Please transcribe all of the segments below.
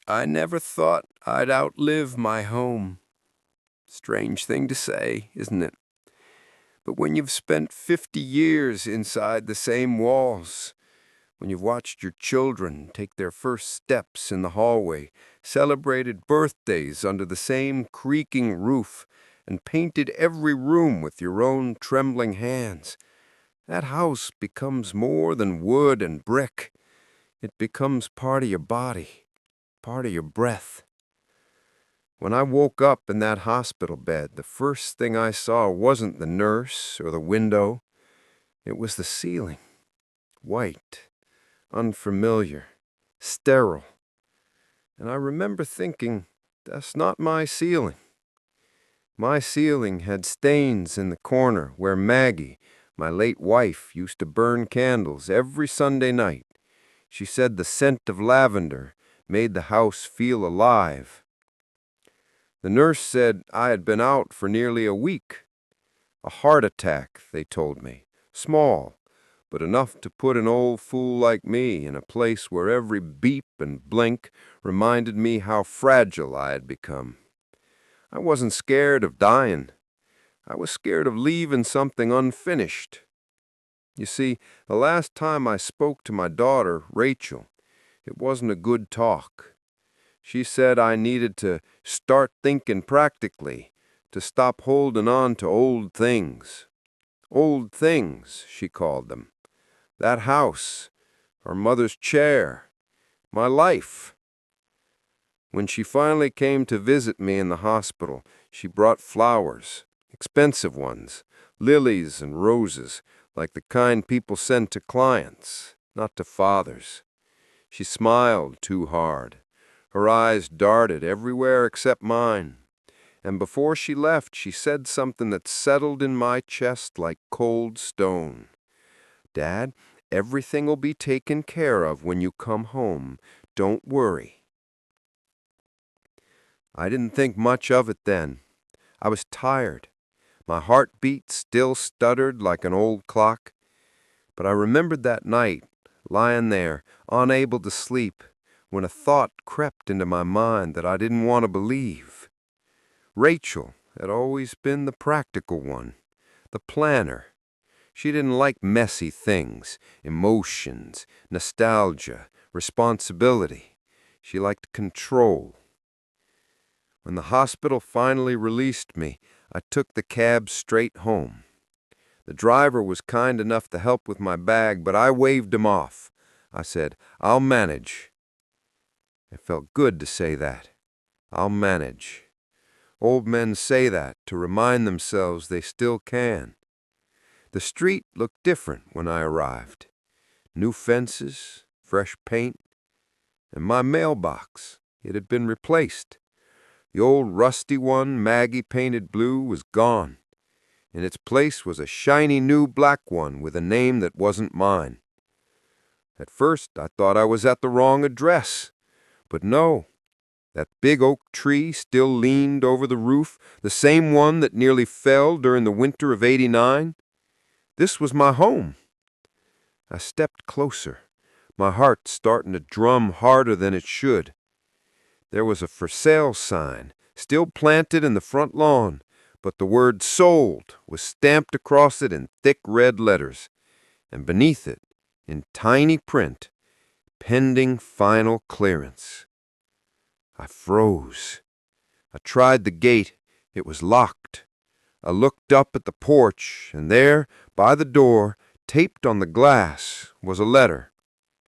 I never thought I'd outlive my home. Strange thing to say, isn't it? But when you've spent 50 years inside the same walls, when you've watched your children take their first steps in the hallway, celebrated birthdays under the same creaking roof, and painted every room with your own trembling hands, that house becomes more than wood and brick. It becomes part of your body, part of your breath. When I woke up in that hospital bed, the first thing I saw wasn't the nurse or the window. It was the ceiling. White, unfamiliar, sterile. And I remember thinking, that's not my ceiling. My ceiling had stains in the corner where Maggie, my late wife, used to burn candles every Sunday night. She said the scent of lavender made the house feel alive. The nurse said I had been out for nearly a week. A heart attack, they told me. Small, but enough to put an old fool like me in a place where every beep and blink reminded me how fragile I had become. I wasn't scared of dying. I was scared of leaving something unfinished. You see, the last time I spoke to my daughter, Rachel, it wasn't a good talk. She said I needed to start thinking practically, to stop holding on to old things. Old things, she called them. That house, our mother's chair, my life. When she finally came to visit me in the hospital, she brought flowers, expensive ones, lilies and roses, like the kind people send to clients, not to fathers. She smiled too hard. Her eyes darted everywhere except mine. And before she left, she said something that settled in my chest like cold stone. Dad, everything will be taken care of when you come home. Don't worry. I didn't think much of it then. I was tired. My heartbeat still stuttered like an old clock. But I remembered that night, lying there, unable to sleep, when a thought crept into my mind that I didn't want to believe. Rachel had always been the practical one, the planner. She didn't like messy things, emotions, nostalgia, responsibility. She liked control. When the hospital finally released me, I took the cab straight home. The driver was kind enough to help with my bag, but I waved him off. I said, I'll manage. It felt good to say that. I'll manage. Old men say that to remind themselves they still can. The street looked different when I arrived. New fences, fresh paint, and my mailbox. It had been replaced. The old rusty one Maggie painted blue was gone. In its place was a shiny new black one with a name that wasn't mine. At first I thought I was at the wrong address. But no, that big oak tree still leaned over the roof, the same one that nearly fell during the winter of '89. This was my home. I stepped closer, my heart starting to drum harder than it should. There was a for sale sign, still planted in the front lawn, but the word sold was stamped across it in thick red letters, and beneath it, in tiny print, pending final clearance. I froze. I tried the gate. It was locked. I looked up at the porch, and there, by the door, taped on the glass, was a letter.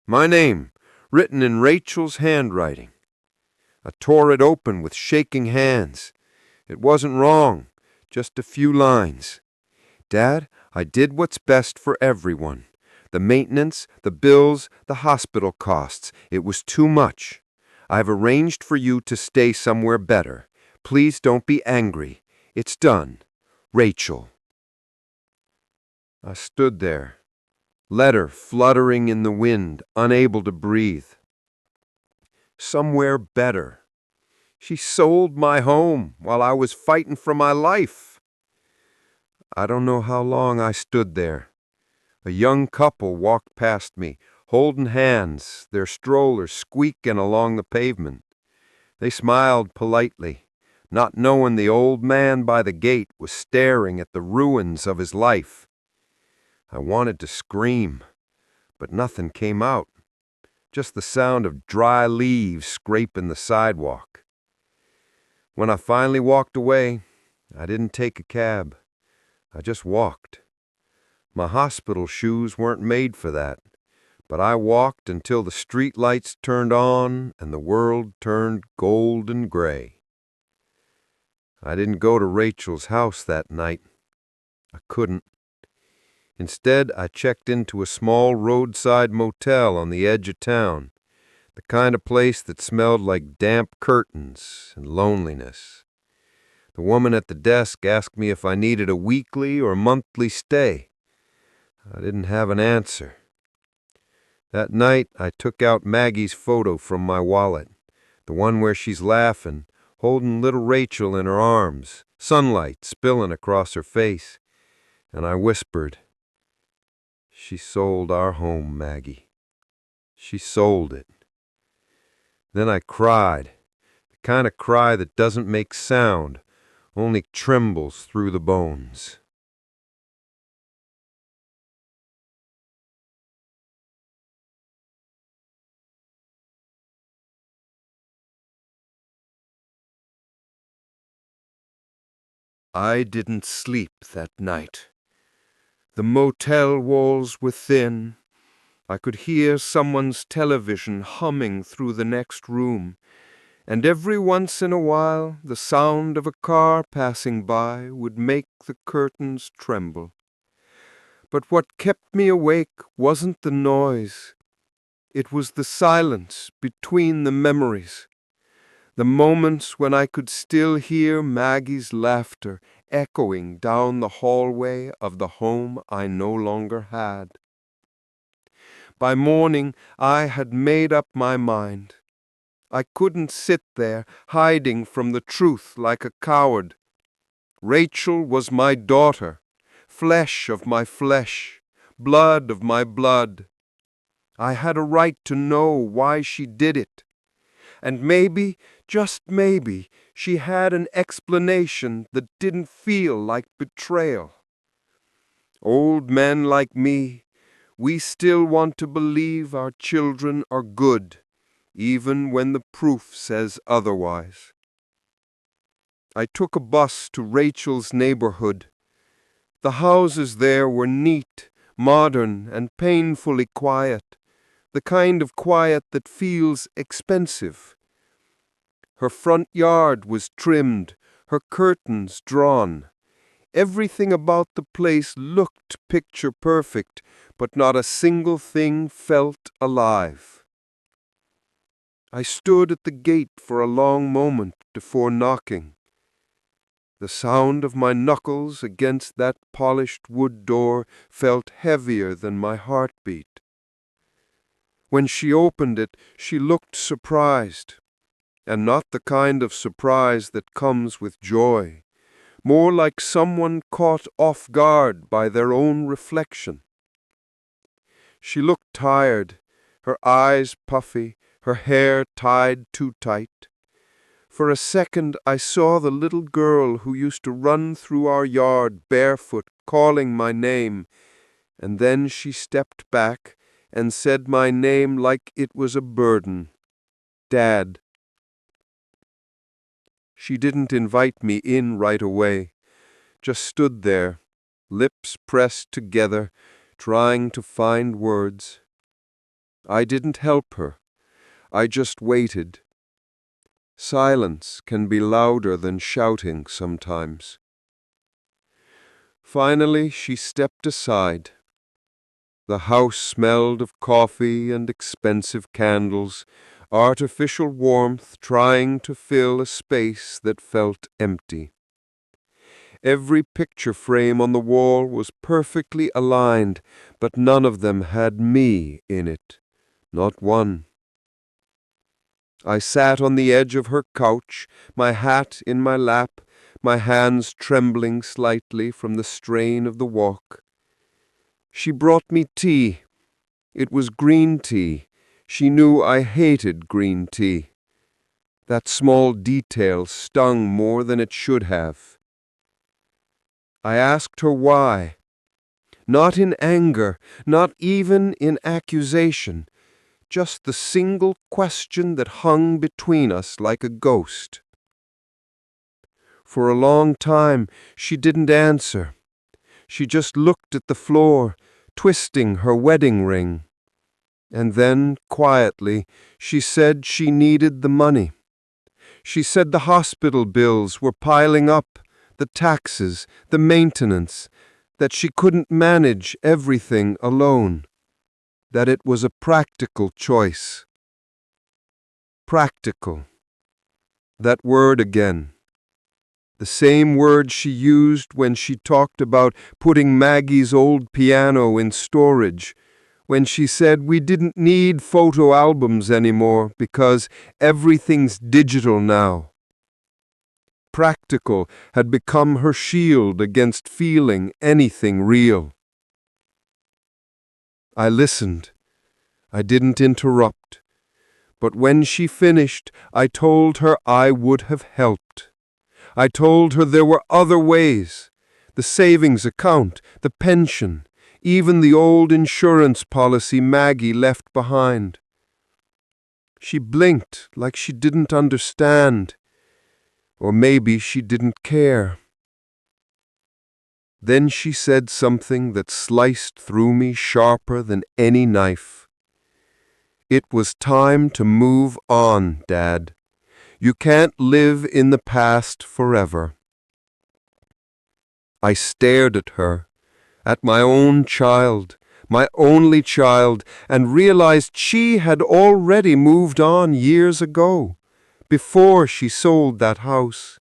My name, written in Rachel's handwriting. I tore it open with shaking hands. It wasn't wrong, just a few lines. Dad, I did what's best for everyone. The maintenance, the bills, the hospital costs. It was too much. I've arranged for you to stay somewhere better. Please don't be angry. It's done. Rachel. I stood there, letter fluttering in the wind, unable to breathe. Somewhere better. She sold my home while I was fighting for my life. I don't know how long I stood there. A young couple walked past me, holding hands, their strollers squeaking along the pavement. They smiled politely, not knowing the old man by the gate was staring at the ruins of his life. I wanted to scream, but nothing came out, just the sound of dry leaves scraping the sidewalk. When I finally walked away, I didn't take a cab. I just walked. My hospital shoes weren't made for that, but I walked until the street lights turned on and the world turned gold and gray. I didn't go to Rachel's house that night. I couldn't. Instead, I checked into a small roadside motel on the edge of town, the kind of place that smelled like damp curtains and loneliness. The woman at the desk asked me if I needed a weekly or monthly stay. I didn't have an answer. That night, I took out Maggie's photo from my wallet, the one where she's laughing, holding little Rachel in her arms, sunlight spilling across her face, and I whispered, "She sold our home, Maggie. She sold it." Then I cried, the kind of cry that doesn't make sound, only trembles through the bones. I didn't sleep that night. The motel walls were thin. I could hear someone's television humming through the next room, and every once in a while the sound of a car passing by would make the curtains tremble. But what kept me awake wasn't the noise. It was the silence between the memories, the moments when I could still hear Maggie's laughter echoing down the hallway of the home I no longer had. By morning, I had made up my mind. I couldn't sit there hiding from the truth like a coward. Rachel was my daughter, flesh of my flesh, blood of my blood. I had a right to know why she did it. And maybe, just maybe, she had an explanation that didn't feel like betrayal. Old men like me, we still want to believe our children are good, even when the proof says otherwise. I took a bus to Rachel's neighborhood. The houses there were neat, modern, and painfully quiet, the kind of quiet that feels expensive. Her front yard was trimmed, her curtains drawn. Everything about the place looked picture perfect, but not a single thing felt alive. I stood at the gate for a long moment before knocking. The sound of my knuckles against that polished wood door felt heavier than my heartbeat. When she opened it, she looked surprised, and not the kind of surprise that comes with joy, more like someone caught off guard by their own reflection. She looked tired, her eyes puffy, her hair tied too tight. For a second I saw the little girl who used to run through our yard barefoot, calling my name, and then she stepped back and said my name like it was a burden. Dad. She didn't invite me in right away, just stood there, lips pressed together, trying to find words. I didn't help her. I just waited. Silence can be louder than shouting sometimes. Finally, she stepped aside. The house smelled of coffee and expensive candles, artificial warmth trying to fill a space that felt empty. Every picture frame on the wall was perfectly aligned, but none of them had me in it, not one. I sat on the edge of her couch, my hat in my lap, my hands trembling slightly from the strain of the walk. She brought me tea. It was green tea. She knew I hated green tea. That small detail stung more than it should have. I asked her why. Not in anger, not even in accusation, just the single question that hung between us like a ghost. For a long time, she didn't answer. She just looked at the floor, twisting her wedding ring. And then, quietly, she said she needed the money. She said the hospital bills were piling up, the taxes, the maintenance, that she couldn't manage everything alone, that it was a practical choice. Practical. That word again. The same word she used when she talked about putting Maggie's old piano in storage, when she said we didn't need photo albums anymore because everything's digital now. Practical had become her shield against feeling anything real. I listened. I didn't interrupt. But when she finished, I told her I would have helped. I told her there were other ways. The savings account, the pension, even the old insurance policy Maggie left behind. She blinked like she didn't understand. Or maybe she didn't care. Then she said something that sliced through me sharper than any knife. It was time to move on, Dad. You can't live in the past forever. I stared at her, at my own child, my only child, and realized she had already moved on years ago, before she sold that house.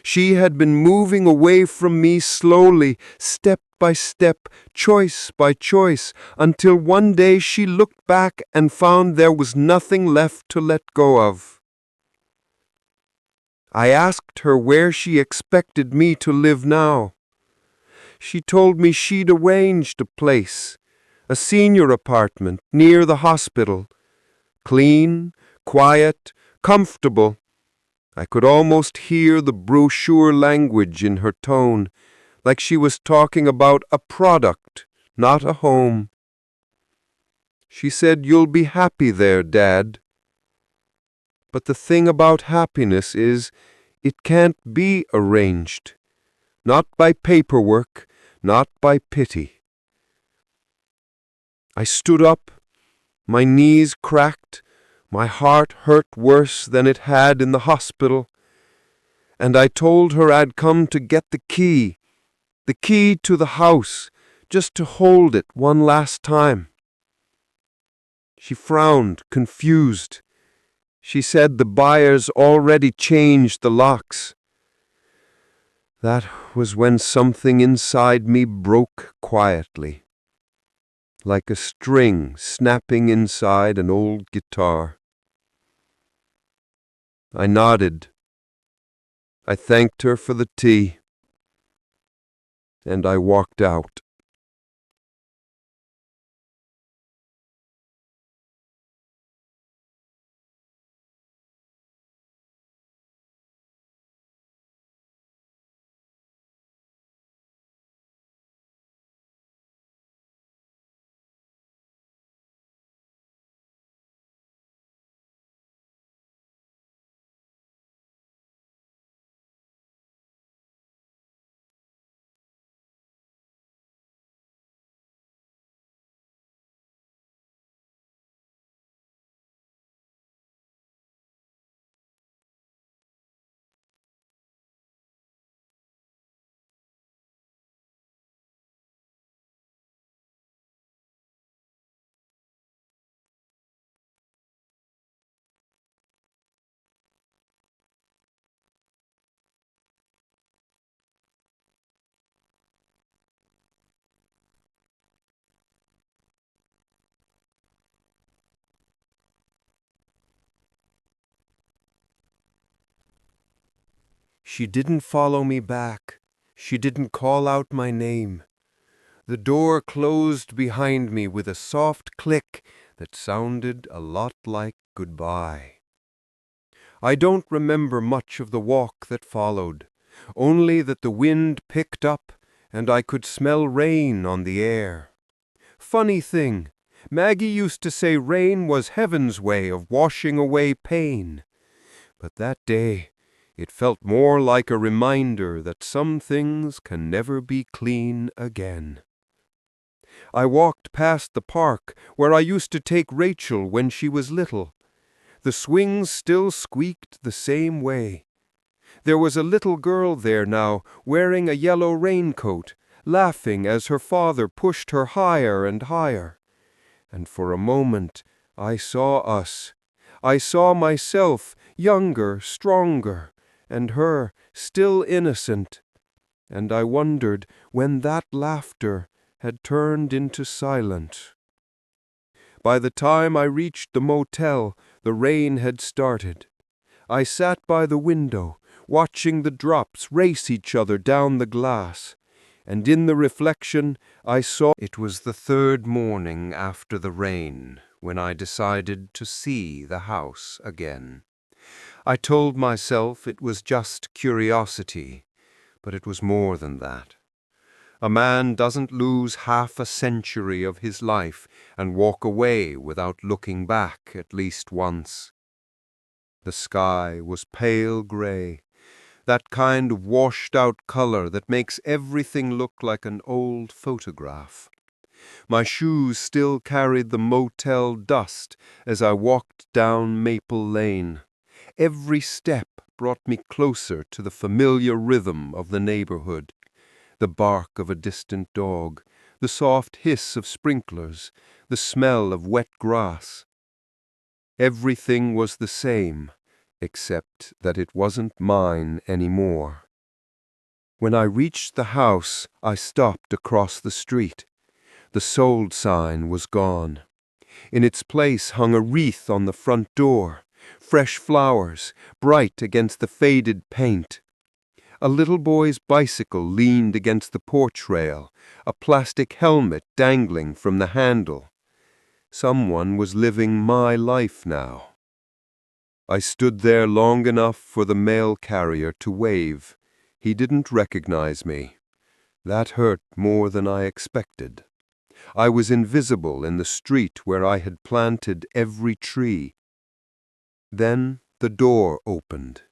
She had been moving away from me slowly, step by step, choice by choice, until one day she looked back and found there was nothing left to let go of. I asked her where she expected me to live now. She told me she'd arranged a place, a senior apartment near the hospital. Clean, quiet, comfortable. I could almost hear the brochure language in her tone, like she was talking about a product, not a home. She said, "You'll be happy there, Dad." But the thing about happiness is, it can't be arranged. Not by paperwork, not by pity. I stood up, my knees cracked, my heart hurt worse than it had in the hospital, and I told her I'd come to get the key to the house, just to hold it one last time. She frowned, confused. She said the buyers already changed the locks. That was when something inside me broke quietly, like a string snapping inside an old guitar. I nodded. I thanked her for the tea, and I walked out. She didn't follow me back. She didn't call out my name. The door closed behind me with a soft click that sounded a lot like goodbye. I don't remember much of the walk that followed, only that the wind picked up and I could smell rain on the air. Funny thing, Maggie used to say rain was heaven's way of washing away pain. But that day, it felt more like a reminder that some things can never be clean again. I walked past the park where I used to take Rachel when she was little. The swings still squeaked the same way. There was a little girl there now, wearing a yellow raincoat, laughing as her father pushed her higher and higher. And for a moment I saw us. I saw myself, younger, stronger, and her, still innocent. And I wondered when that laughter had turned into silence. By the time I reached the motel, the rain had started. I sat by the window, watching the drops race each other down the glass, and in the reflection I saw it was the third morning after the rain when I decided to see the house again. I told myself it was just curiosity, but it was more than that. A man doesn't lose half a century of his life and walk away without looking back at least once. The sky was pale gray, that kind of washed-out color that makes everything look like an old photograph. My shoes still carried the motel dust as I walked down Maple Lane. Every step brought me closer to the familiar rhythm of the neighborhood. The bark of a distant dog, the soft hiss of sprinklers, the smell of wet grass. Everything was the same, except that it wasn't mine anymore. When I reached the house, I stopped across the street. The sold sign was gone. In its place hung a wreath on the front door, fresh flowers, bright against the faded paint. A little boy's bicycle leaned against the porch rail, a plastic helmet dangling from the handle. Someone was living my life now. I stood there long enough for the mail carrier to wave. He didn't recognize me. That hurt more than I expected. I was invisible in the street where I had planted every tree. Then the door opened.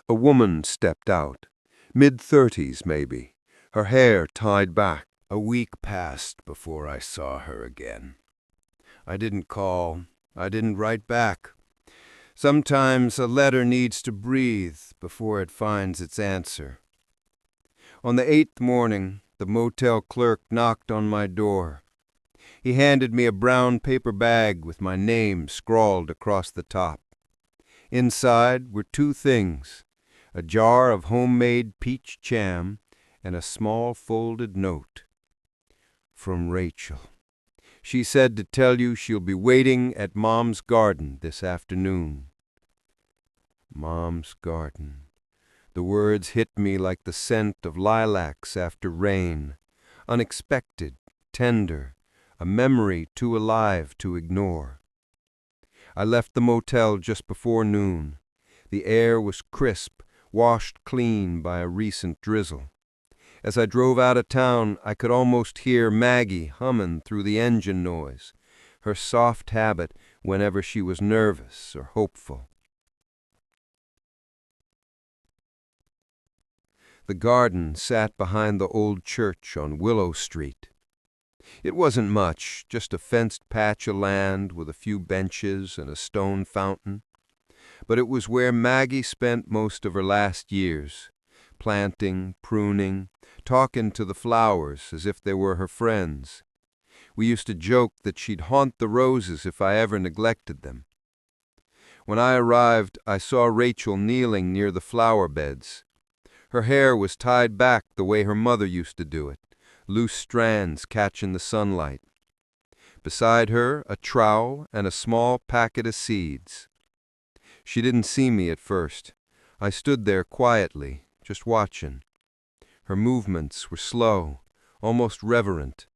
A woman stepped out. Mid-30s, maybe, her hair tied back. A week passed before I saw her again. I didn't call. I didn't write back. Sometimes a letter needs to breathe before it finds its answer. On the 8th morning, the motel clerk knocked on my door. He handed me a brown paper bag with my name scrawled across the top. Inside were two things: a jar of homemade peach jam and a small folded note. From Rachel. She said to tell you she'll be waiting at Mom's garden this afternoon. Mom's garden. The words hit me like the scent of lilacs after rain. Unexpected, tender, a memory too alive to ignore. I left the motel just before noon. The air was crisp, washed clean by a recent drizzle. As I drove out of town, I could almost hear Maggie humming through the engine noise, her soft habit whenever she was nervous or hopeful. The garden sat behind the old church on Willow Street. It wasn't much, just a fenced patch of land with a few benches and a stone fountain. But it was where Maggie spent most of her last years, planting, pruning, talking to the flowers as if they were her friends. We used to joke that she'd haunt the roses if I ever neglected them. When I arrived, I saw Rachel kneeling near the flower beds. Her hair was tied back the way her mother used to do it, loose strands catching the sunlight. Beside her, a trowel and a small packet of seeds. She didn't see me at first. I stood there quietly, just watching. Her movements were slow, almost reverent.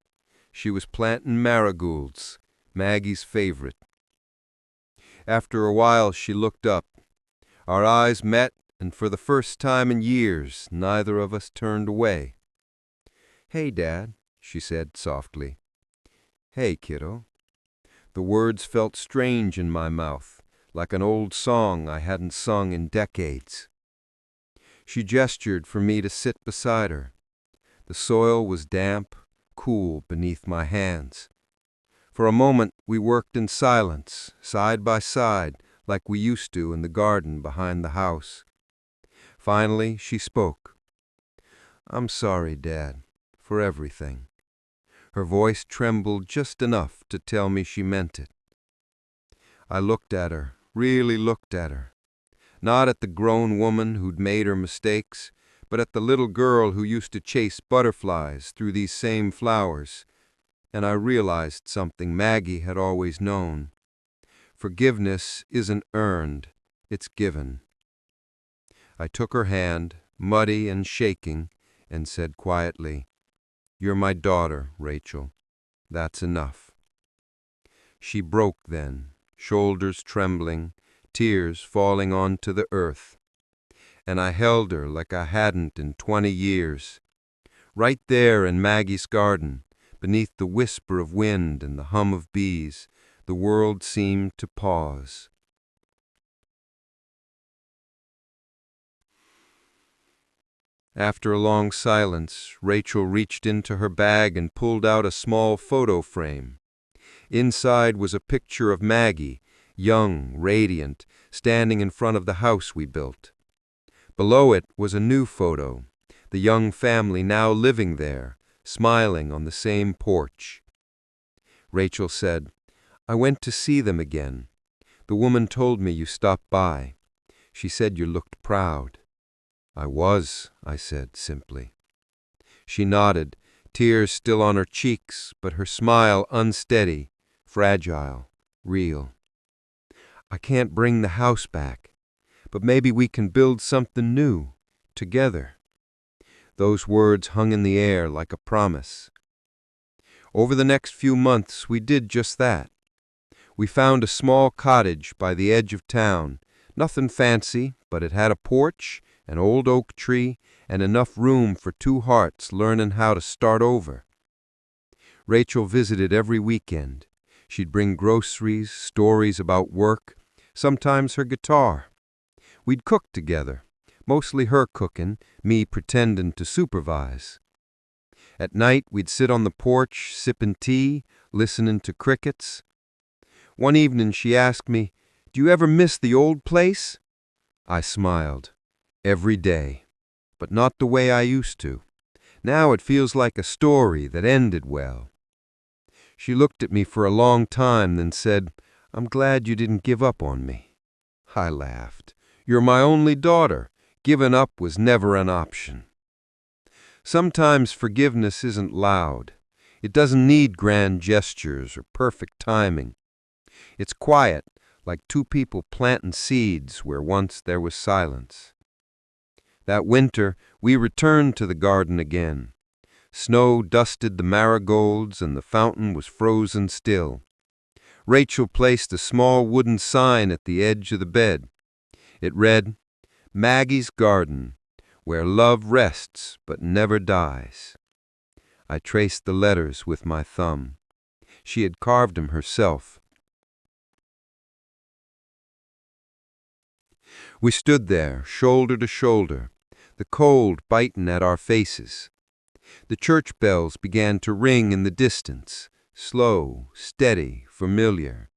She was planting marigolds, Maggie's favorite. After a while she looked up. Our eyes met, and for the first time in years, neither of us turned away. "Hey, Dad," she said softly. "Hey, kiddo." The words felt strange in my mouth, like an old song I hadn't sung in decades. She gestured for me to sit beside her. The soil was damp, cool beneath my hands. For a moment we worked in silence, side by side, like we used to in the garden behind the house. Finally, she spoke. "I'm sorry, Dad, for everything." Her voice trembled just enough to tell me she meant it. I looked at her, really looked at her. Not at the grown woman who'd made her mistakes, but at the little girl who used to chase butterflies through these same flowers. And I realized something Maggie had always known. Forgiveness isn't earned, it's given. I took her hand, muddy and shaking, and said quietly, "You're my daughter, Rachel. That's enough." She broke then, shoulders trembling, tears falling onto the earth. And I held her like I hadn't in 20 years. Right there in Maggie's garden, beneath the whisper of wind and the hum of bees, the world seemed to pause. After a long silence, Rachel reached into her bag and pulled out a small photo frame. Inside was a picture of Maggie, young, radiant, standing in front of the house we built. Below it was a new photo, the young family now living there, smiling on the same porch. Rachel said, "I went to see them again. The woman told me you stopped by. She said you looked proud." "I was," I said simply. She nodded, tears still on her cheeks, but her smile unsteady, fragile, real. "I can't bring the house back, but maybe we can build something new, together." Those words hung in the air like a promise. Over the next few months, we did just that. We found a small cottage by the edge of town, nothing fancy, but it had a porch, an old oak tree, and enough room for two hearts learning how to start over. Rachel visited every weekend. She'd bring groceries, stories about work, sometimes her guitar. We'd cook together, mostly her cooking, me pretending to supervise. At night, we'd sit on the porch, sipping tea, listening to crickets. One evening she asked me, "Do you ever miss the old place?" I smiled. "Every day, but not the way I used to. Now it feels like a story that ended well." She looked at me for a long time, then said, "I'm glad you didn't give up on me." I laughed. "You're my only daughter. Giving up was never an option." Sometimes forgiveness isn't loud. It doesn't need grand gestures or perfect timing. It's quiet, like two people planting seeds where once there was silence. That winter, we returned to the garden again. Snow dusted the marigolds and the fountain was frozen still. Rachel placed a small wooden sign at the edge of the bed. It read, "Maggie's Garden, where love rests but never dies." I traced the letters with my thumb. She had carved them herself. We stood there, shoulder to shoulder, the cold biting at our faces. The church bells began to ring in the distance, slow, steady, familiar.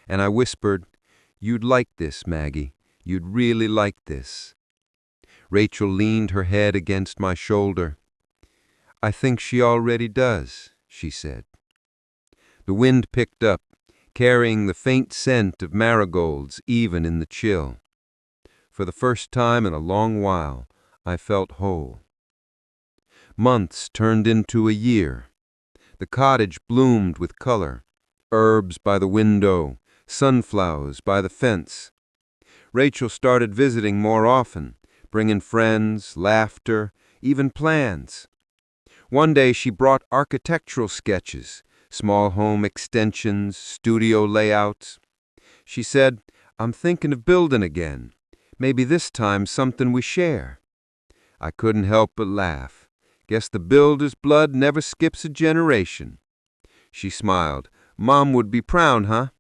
And I whispered, "You'd like this, Maggie. You'd really like this." Rachel leaned her head against my shoulder. "I think she already does," she said. The wind picked up, carrying the faint scent of marigolds even in the chill. For the first time in a long while, I felt whole. Months turned into a year. The cottage bloomed with color. Herbs by the window, sunflowers by the fence. Rachel started visiting more often, bringing friends, laughter, even plans. One day she brought architectural sketches, small home extensions, studio layouts. She said, "I'm thinking of building again. Maybe this time something we share." I couldn't help but laugh. Guess the builder's blood never skips a generation. She smiled. "Mom would be proud, huh?"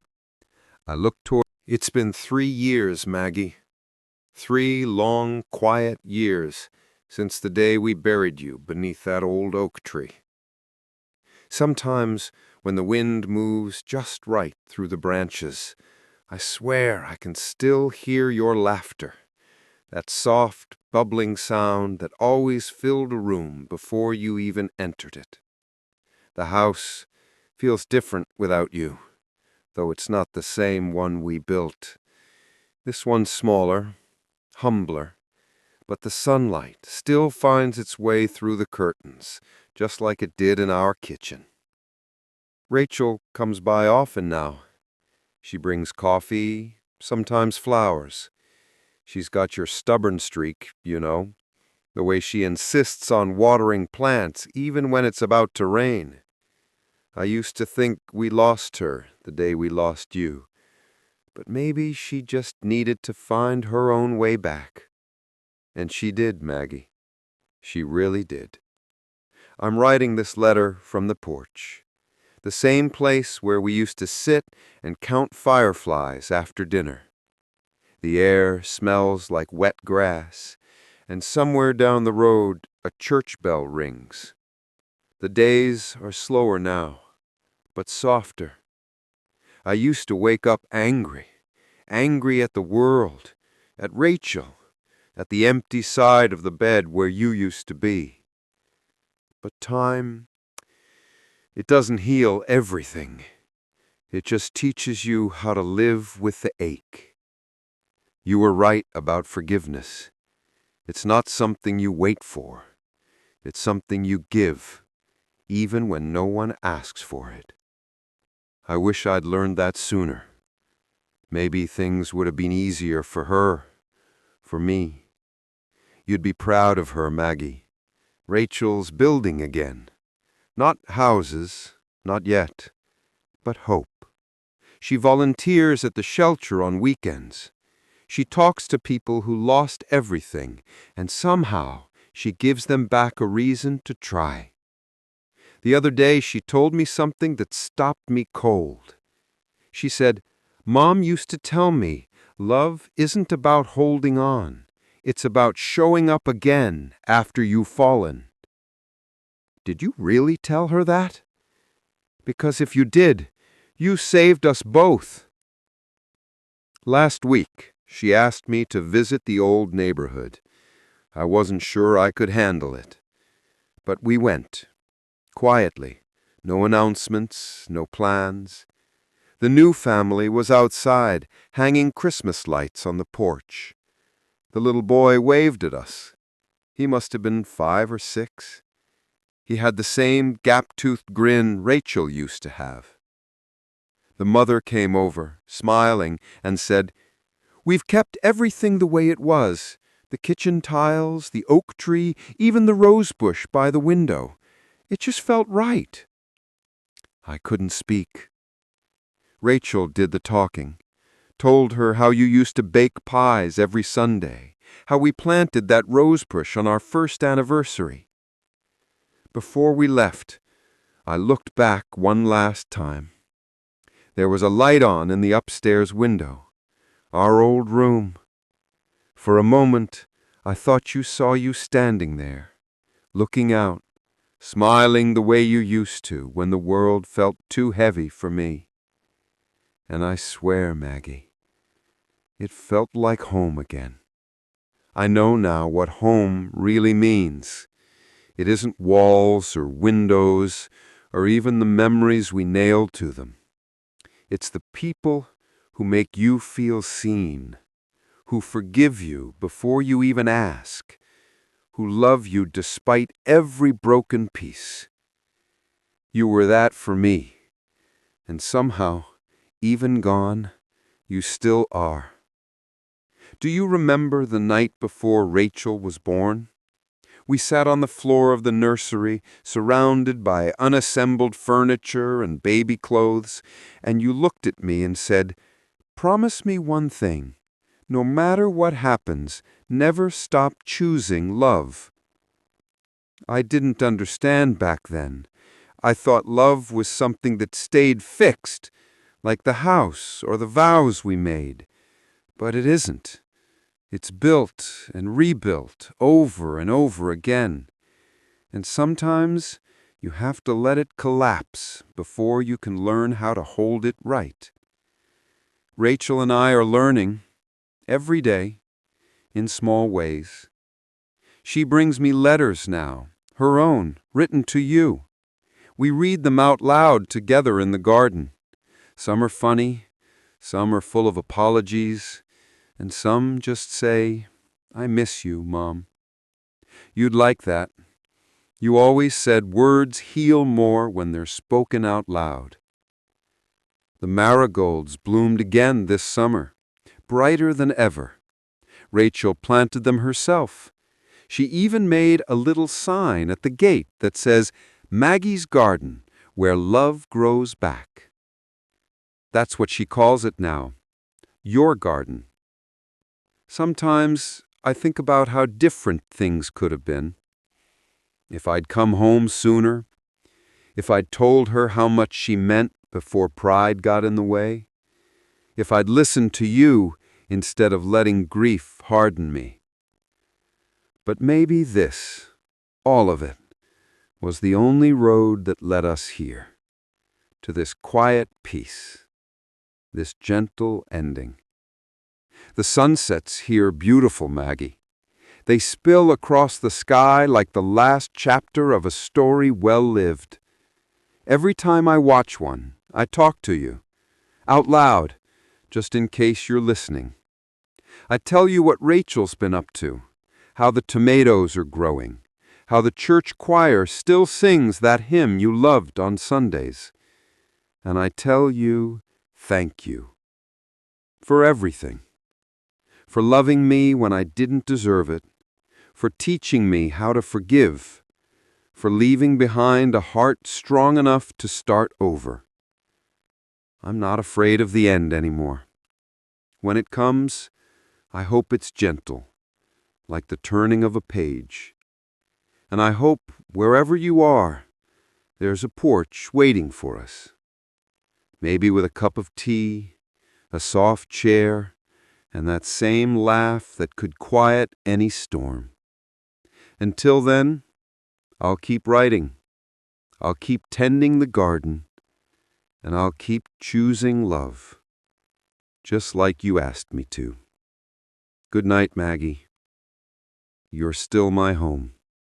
I looked toward. It's been 3 years, Maggie. 3 long, quiet years since the day we buried you beneath that old oak tree. Sometimes, when the wind moves just right through the branches, I swear I can still hear your laughter, that soft, bubbling sound that always filled a room before you even entered it. The house feels different without you, though it's not the same one we built. This one's smaller, humbler, but the sunlight still finds its way through the curtains, just like it did in our kitchen. Rachel comes by often now. She brings coffee, sometimes flowers. She's got your stubborn streak, you know, the way she insists on watering plants even when it's about to rain. I used to think we lost her the day we lost you, but maybe she just needed to find her own way back. And she did, Maggie. She really did. I'm writing this letter from the porch, the same place where we used to sit and count fireflies after dinner. The air smells like wet grass, and somewhere down the road a church bell rings. The days are slower now, but softer. I used to wake up angry at the world, at Rachel, at the empty side of the bed where you used to be. But time, it doesn't heal everything. It just teaches you how to live with the ache. You were right about forgiveness. It's not something you wait for. It's something you give, even when no one asks for it. I wish I'd learned that sooner. Maybe things would have been easier for her, for me. You'd be proud of her, Maggie. Rachel's building again. Not houses, not yet, but hope. She volunteers at the shelter on weekends. She talks to people who lost everything, and somehow she gives them back a reason to try. The other day she told me something that stopped me cold. She said, "Mom used to tell me, love isn't about holding on. It's about showing up again after you've fallen." Did you really tell her that? Because if you did, you saved us both. Last week, she asked me to visit the old neighborhood. I wasn't sure I could handle it. But we went. Quietly. No announcements, no plans. The new family was outside, hanging Christmas lights on the porch. The little boy waved at us. He must have been 5 or 6. He had the same gap-toothed grin Rachel used to have. The mother came over, smiling, and said, "We've kept everything the way it was. The kitchen tiles, the oak tree, even the rose bush by the window. It just felt right." I couldn't speak. Rachel did the talking, told her how you used to bake pies every Sunday, how we planted that rose bush on our first anniversary. Before we left, I looked back one last time. There was a light on in the upstairs window, our old room. For a moment, I thought you saw you standing there, looking out, smiling the way you used to when the world felt too heavy for me. And I swear, Maggie, it felt like home again. I know now what home really means. It isn't walls or windows or even the memories we nail to them. It's the people who make you feel seen, who forgive you before you even ask, who love you despite every broken piece. You were that for me, and somehow, even gone, you still are. Do you remember the night before Rachel was born? We sat on the floor of the nursery, surrounded by unassembled furniture and baby clothes, and you looked at me and said, "Promise me one thing, No matter what happens, never stop choosing love. I didn't understand back then. I thought love was something that stayed fixed, like the house or the vows we made. But it isn't. It's built and rebuilt over and over again. And sometimes you have to let it collapse before you can learn how to hold it right. Rachel and I are learning every day in small ways. She brings me letters now, her own, written to you. We read them out loud together in the garden. Some are funny, some are full of apologies, and some just say, "I miss you, Mom." You'd like that. You always said words heal more when they're spoken out loud. The marigolds bloomed again this summer, brighter than ever. Rachel planted them herself. She even made a little sign at the gate that says, "Maggie's Garden, where love grows back." That's what she calls it now, your garden. Sometimes I think about how different things could have been. If I'd come home sooner, if I'd told her how much she meant before pride got in the way, if I'd listened to you instead of letting grief harden me. But maybe this, all of it, was the only road that led us here, to this quiet peace, this gentle ending. The sunsets here beautiful, Maggie. They spill across the sky like the last chapter of a story well lived. Every time I watch one, I talk to you, out loud, just in case you're listening. I tell you what Rachel's been up to, how the tomatoes are growing, how the church choir still sings that hymn you loved on Sundays. And I tell you, thank you. For everything. For loving me when I didn't deserve it. For teaching me how to forgive. For leaving behind a heart strong enough to start over. I'm not afraid of the end anymore. When it comes, I hope it's gentle, like the turning of a page. And I hope wherever you are, there's a porch waiting for us. Maybe with a cup of tea, a soft chair, and that same laugh that could quiet any storm. Until then, I'll keep writing. I'll keep tending the garden, and I'll keep choosing love, just like you asked me to. Good night, Maggie. You're still my home.